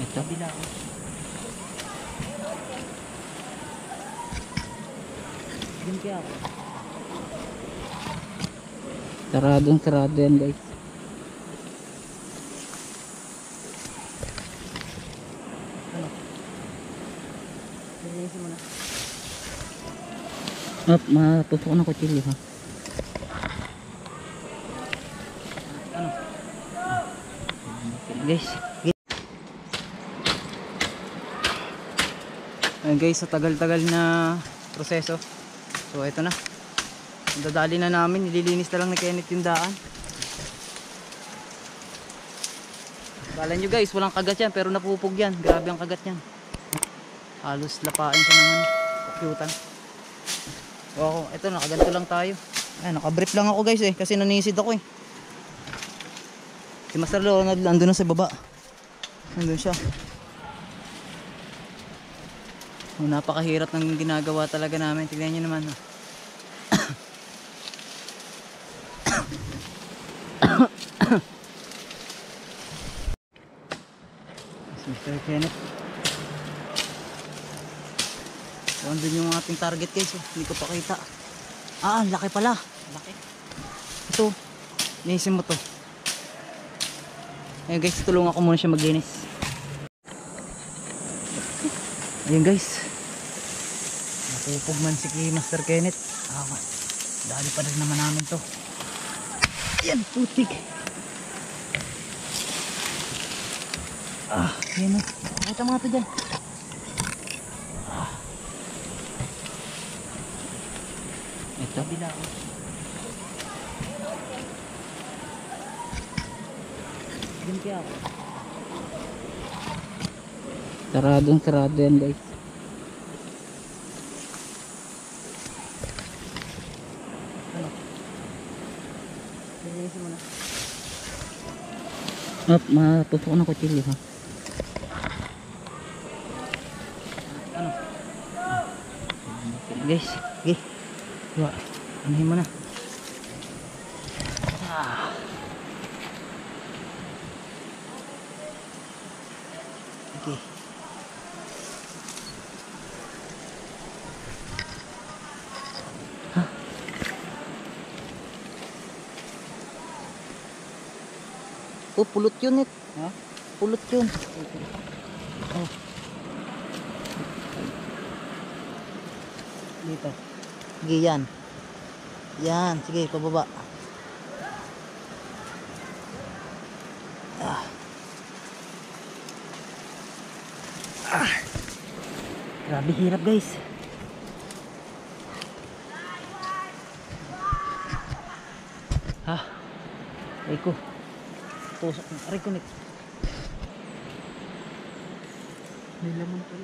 Ito. Kabila ko. Diyan kaya ako. Sarado yan guys. Ano? Linisin mo na. Matutok na kutsilyo ha. Ano? Guys. Ayun guys, sa tagal-tagal na proseso. So ito na. Dadali na namin, nililinis na lang ni Kenneth yung daan. Kala nyo guys, walang kagat yan, pero napupog yan. Grabe ang kagat yan. Halos lapain siya naman. Kukyutan. Wow, ito nakaganto lang tayo. Ay, nakabrief lang ako guys kasi nanisid ako eh. Si Master Ronald andun na sa baba. Andun siya. Oh, napakahirap ng ginagawa talaga namin. Tignan nyo naman. Mr. Kenneth. So, andun yung ating target guys. Hindi ko pakita. Ah, laki pala. Laki. Ito. Linisin mo to. Ayun guys, tulungan ko muna siya maglinis. Ayun guys. Napupog man si Master Kenneth. Dali pa rin naman namin to. Ayan, putik. Ayan o. Pakita mga ito dyan. Ito. Kabila ko. Diyan kaya ako. Sarado yan guys. Ano? Linisin mo na. Matutok na kutsilyo ha. Ano? Guys. Okay. Diba? Anuhin mo na. Okay. Oh, pulot yun eh. Ha? Pulot yun. Oh. Dito. Sige yan. Yan. Sige, pababa. Grabe hirap guys. Aray ko. Tusok na. Aray ko Nick. May laman pa.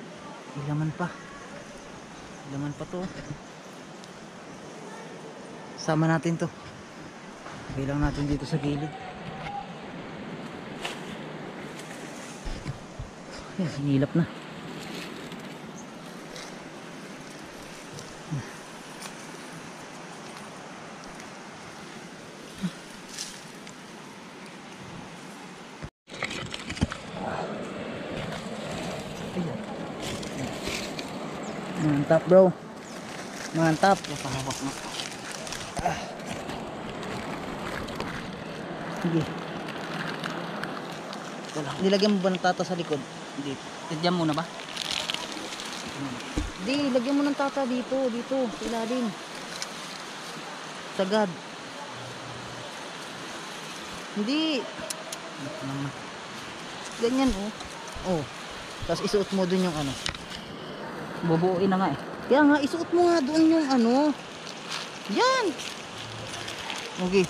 May laman pa. May laman pa to. Sama natin to. Bilang natin dito sa gilid. Ayan, sinilap na. Mantap bro. Mantap. Napahawak mo. Sige. Wala. Nilagyan mo ba ng tata sa likod? Hindi. Tadyan muna ba? Hindi. Lagyan mo ng tata dito. Dito. Sa ilalim. Sagad. Hindi. Ganyan oh. Oh. Tapos isuot mo dun yung ano. Bubuuin na nga eh. Kaya nga, isuot mo nga doon yung ano. Yan. Okay.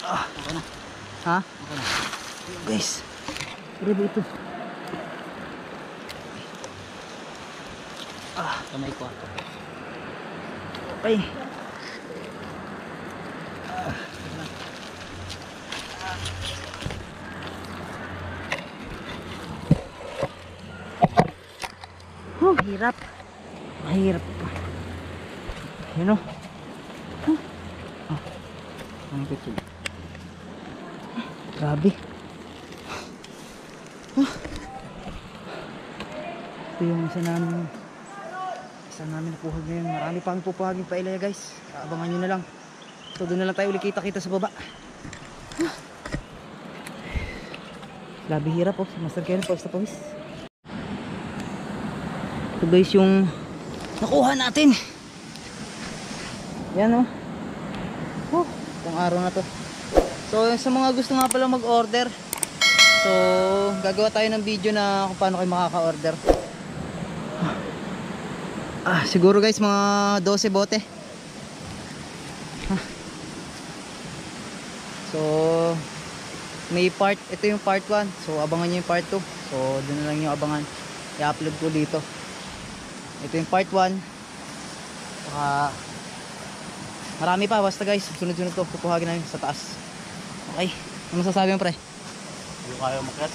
Okay na. Ha? Okay na. Guys. Grabe ito. Kamay ko. Okay. Mahirap. Mahirap. Yun o. Ang kutsig. Grabe. Ito yung isa namin napuhag ngayon. Marami pa ang pupuhagin pa ilaya guys. Abangan nyo na lang. So doon na lang tayo ulit kita sa baba. Grabe hirap oh. Master Kenneth, pawis na pawis. Ito guys yung nakuha natin. Yan oh. Itong araw na to. So sa mga gusto nga pala mag-order, so gagawa tayo ng video na kung paano kayo makaka-order. Siguro guys mga 12 bote. So may part, ito yung part 1. So abangan nyo yung part 2. So doon na lang yung abangan. I-upload ko dito. Ito yung part 1. Marami pa, basta guys, sunod-sunod to, pupuhagin namin sa taas. Okay, ano masasabi mo pre? Hindi kaya makat.